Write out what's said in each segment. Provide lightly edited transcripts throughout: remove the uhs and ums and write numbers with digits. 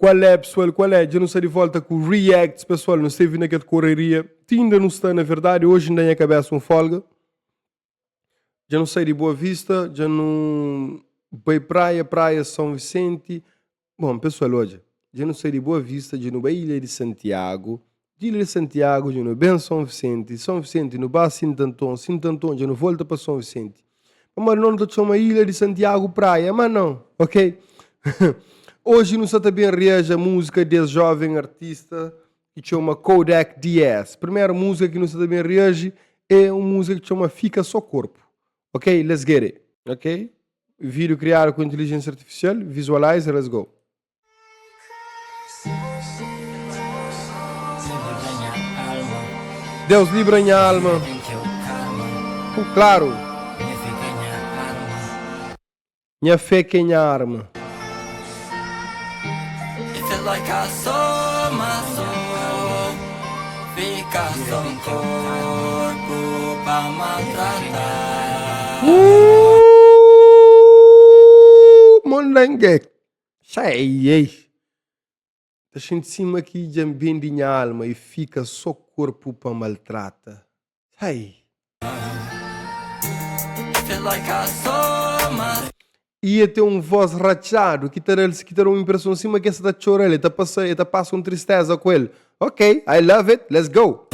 Qual é, pessoal? Qual é? Já não sei de volta com o React, pessoal. Não sei vindo naquela correria. Ainda não está, na verdade. Hoje ainda em cabeça um folga. Já não sei de Boa Vista. Já não... Bem praia São Vicente. Bom, pessoal, hoje. Já não sei de Boa Vista. Já não vai Ilha de Santiago. De Ilha de Santiago, já não bem São Vicente. São Vicente, no bar Sintanton. Sintanton, já não volta para São Vicente. Mas não estou uma Ilha de Santiago praia. Mas não, ok? Hoje não se também reage a música desse jovem artista que chama Kodak DS. Primeira música que não se também reage é uma música que chama Fica Só Corpo. Ok? Let's get it. Ok? Vídeo criado com inteligência artificial. Visualize, let's go. Deus livre a minha alma. Claro. Minha fé que é minha arma. Like a soma fica só um corpo pra maltratar. Mondangue. Sai. Deixa em cima aqui de bem de minha alma e fica só corpo para maltrata. Sai. Like a soma. Ia ter um voz rachado que terá uma impressão cima que essa da chora ele tá passa uma tristeza com ele. Ok, I love it, let's go.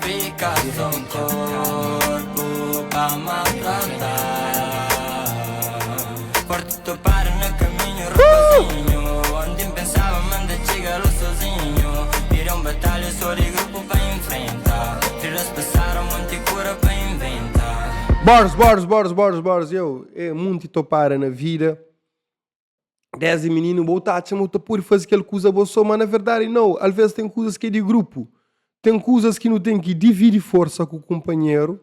Fica só um corpo pra maltratar. Forte tu para no caminho robozinho. Onde pensava manda chegar sozinho. Viram batalha só de grupo pra enfrentar. Tiras passaram monte cura pra inventar. Bars, eu é muito topara na vida. 10 menino voltar a muito por fazer aquela coisa boa, mas na verdade não. Às vezes tem coisas que é de grupo. Tem coisas que não tem que dividir força com o companheiro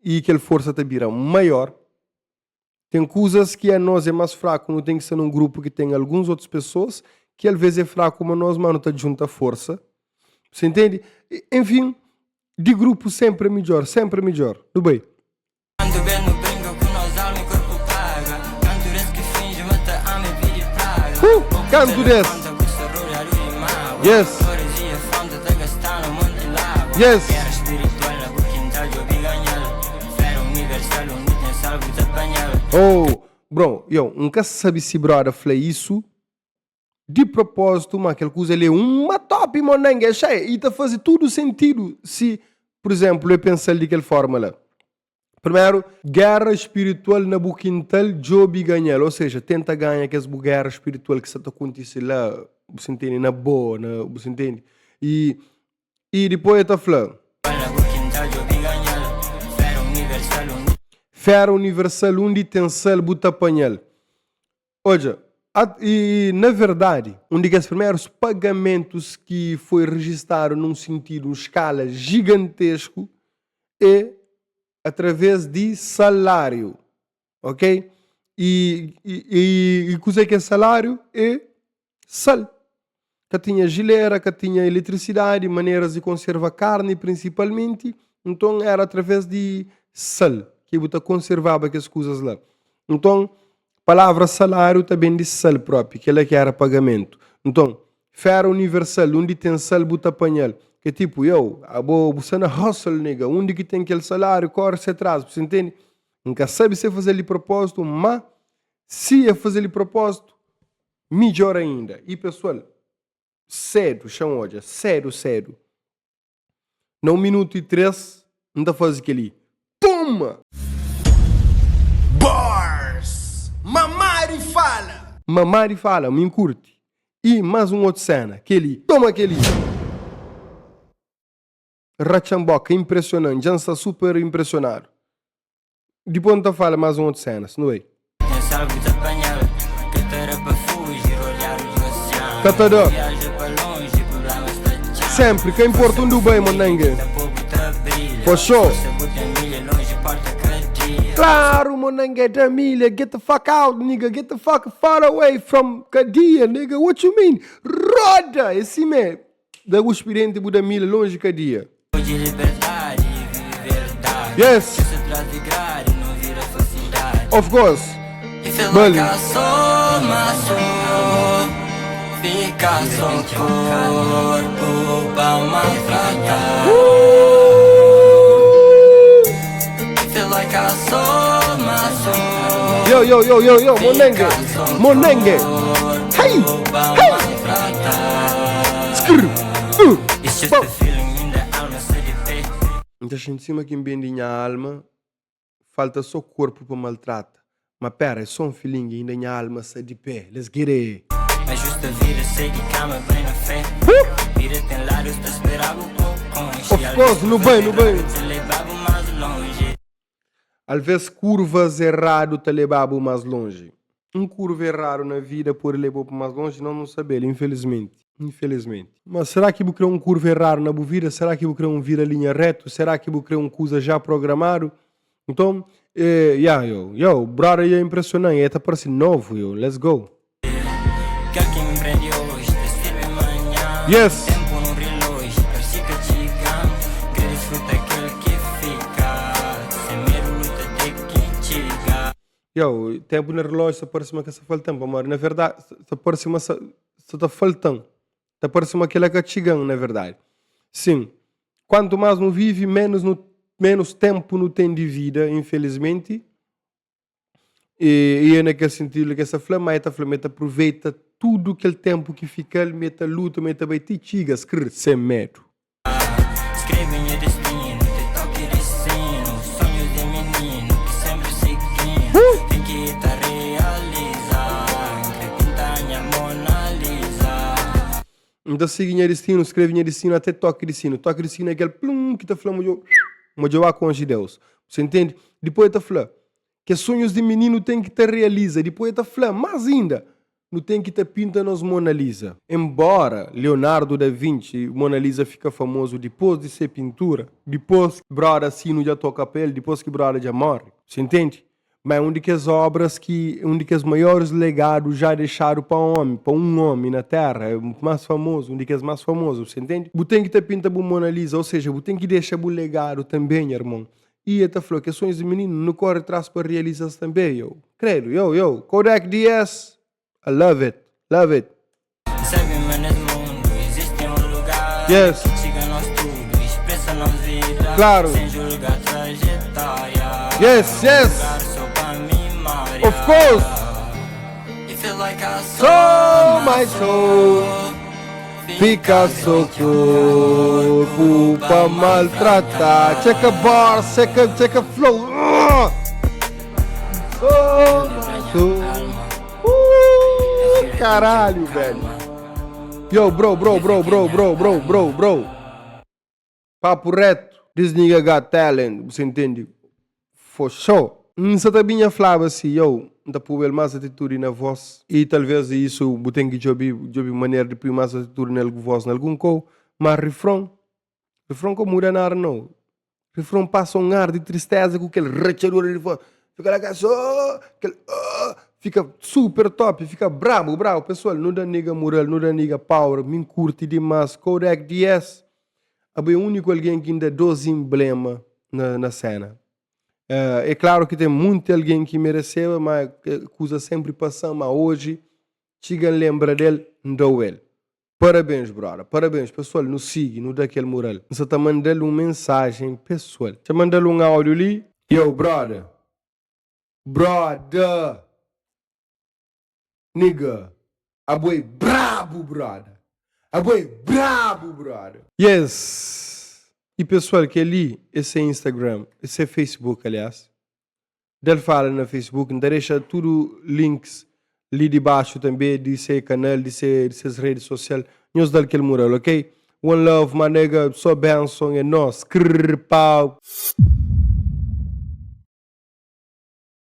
e aquela força te vira maior. Tem coisas que a nós é mais fraco, não tem que ser num grupo que tem algumas outras pessoas que às vezes é fraco, mas nós não tá junto a força. Você entende? Enfim, de grupo sempre é melhor, tudo bem? Quando bem no brinco que nós alma e corpo paga. Canto desse que finge mata a me vida e praga. Canto desse. Yes. Yes. Guerra espiritual na buquintal de obiganhal. Fera universal onde tem salvo de apanhar. Oh, bro, eu nunca sabe se brother falei isso de propósito, mas aquela coisa ali é uma top, monangue, e tá fazer tudo sentido se, por exemplo, eu pensar daquela forma lá. Primeiro, guerra espiritual na buquintal de ganhar, ou seja, tenta ganhar aquela guerra espiritual que está acontecendo lá, você entende, na boa, você entende? E depois está falando. Fera universal onde tem sal buta apanhal. Olha, e na verdade, um dos primeiros pagamentos que foi registrado num sentido, uma escala gigantesco, é através de salário, ok? E coisa que é salário é sal. Que tinha geleira, que tinha eletricidade, maneiras de conservar carne principalmente. Então era através de sal que você conservava aquelas coisas lá. Então, a palavra salário também de sal próprio, que ela que era pagamento. Então, fera universal, onde tem sal, você apanhar. Que tipo, você não hustle, nega, onde que tem aquele salário, corre-se atrás, você entende? Nunca sabe se fazer ali propósito, mas se é fazer ali propósito, melhor ainda. E pessoal, cedo, cedo. No 1 minuto e 3, não dá fazer aquele, toma! Bars! Mamari fala, me curte. E mais uma outra cena, toma aquele. Rachamboca, impressionante, já está super impressionado. Depois não fala mais uma outra cena, não é? Catador. Sempre, que importa do bem, monangue. For sure. Claro, monangue, da milha, get the fuck out, nigga, get the fuck far away from Cadia, nigga, what you mean? Roda, esse mesmo. Da o experiente da milha, longe de Cadia. De liberdade, verdade. Yes. Se traz de grade, não vira facilidade. Of course. If you like a soul, my soul. fica só corpo pra maltratar. Feel like I sold my soul. Yo, Monengue. Hey. It's just a feeling in the alma, se de pé. Então, em cima que bem a alma, falta só corpo para maltrata. Mas pera, é só um feeling ainda minha alma sai de pé. Let's get it. Mas justa vida segue cama bem na fé. Vida tem lábios para esperar um pouco. Of course, no bem. Te levava mais longe. Às vezes curvas errado te levam mais longe. Curva errado na vida por levar mais longe, não saber, infelizmente. Mas será que vou criar curva errado na vida? Será que vou criar vida linha reto? Será que vou criar coisa já programado? Então, brother, é impressionante. Tá parecendo novo, let's go. Quer que me prende hoje, te sirve amanhã. Yes. Tempo no relógio, persiga gigante. Que desfruta aquele que fica. Sem medo, luta de quem chega. Tempo no relógio, parece que está faltando, mas na verdade, parece que está faltando. Parece aquela que chegando, na verdade. Sim. Quanto mais não vive, menos tempo não tem de vida, infelizmente. E é naquele sentido que essa flameta aproveita tudo aquele tempo que fica, ele mete a luta, mete a baita chiga, sem medo. Escreve minha destino, te toque de sino. Sonhos de menino que sempre seguindo. Tem que te realizar. Increpinta minha Mona Lisa. Então siga minha destino, escreve minha destino até toque de sino. Toque de sino é aquele plum que está falando, mas com Deus. Você entende? Depois está falando que sonhos de menino tem que te realiza. Depois está falando, mas ainda, não tem que te pinta nos Mona Lisa. Embora Leonardo da Vinci, Mona Lisa fica famoso depois de ser pintura, depois que brother assim já toca a pele, depois que brother já morre. Você entende? Mas é uma das obras um dos maiores legados já deixaram para um homem na Terra, é o mais famoso, um dos mais famosos, você entende? Você tem que te pinta para Mona Lisa, ou seja, você tem que deixar o legado também, irmão. E ele falou que sonhos de menino não corre atrás para realizar também, credo, Kodak DS, I love it. Sabe, mas nesse mundo existe lugar. Yes. Que chega nós tudo, expressa nossa vida. Claro. Sem julgar trajetória. Yes. Lugar só pra memória. Of course. You feel like I So my soul, fica só corpo para maltratar. Checa bar, checa flow. So my soul. Caralho, velho. Yo, bro. Papo reto. This nigga got talent. Você entende? For sure. Você também falava assim, não pôr mais atitude na voz. E talvez isso tem que jogar maneira de pôr mais atitude na voz, em algum coisa. Mas refrão como muda nada, não. Refrão passa um ar de tristeza com aquele rachador de voz. Fica lá, aquele... Fica super top, fica brabo. Pessoal, não dá nega moral, não dá nega power, me curte demais. Kodak DS é o único alguém que ainda dois emblemas na cena. É claro que tem muito alguém que mereceu, mas coisa sempre passando, mas hoje, chega lembra dele, não ele. Parabéns, brother. Parabéns, pessoal, nos siga, não dá aquele moral. Você está mandando uma mensagem, pessoal. Você mandando um áudio ali. Yo, brother. Nigga, aboi brabo, brother. Yes. E pessoal, que ali, esse é Instagram, esse é Facebook, aliás. Dele fala no Facebook, deixa tudo links ali debaixo também, desse canal, dessas redes sociais. Nós dá aquele mural, ok? One love, my nigga, só benção, é nós. Pau.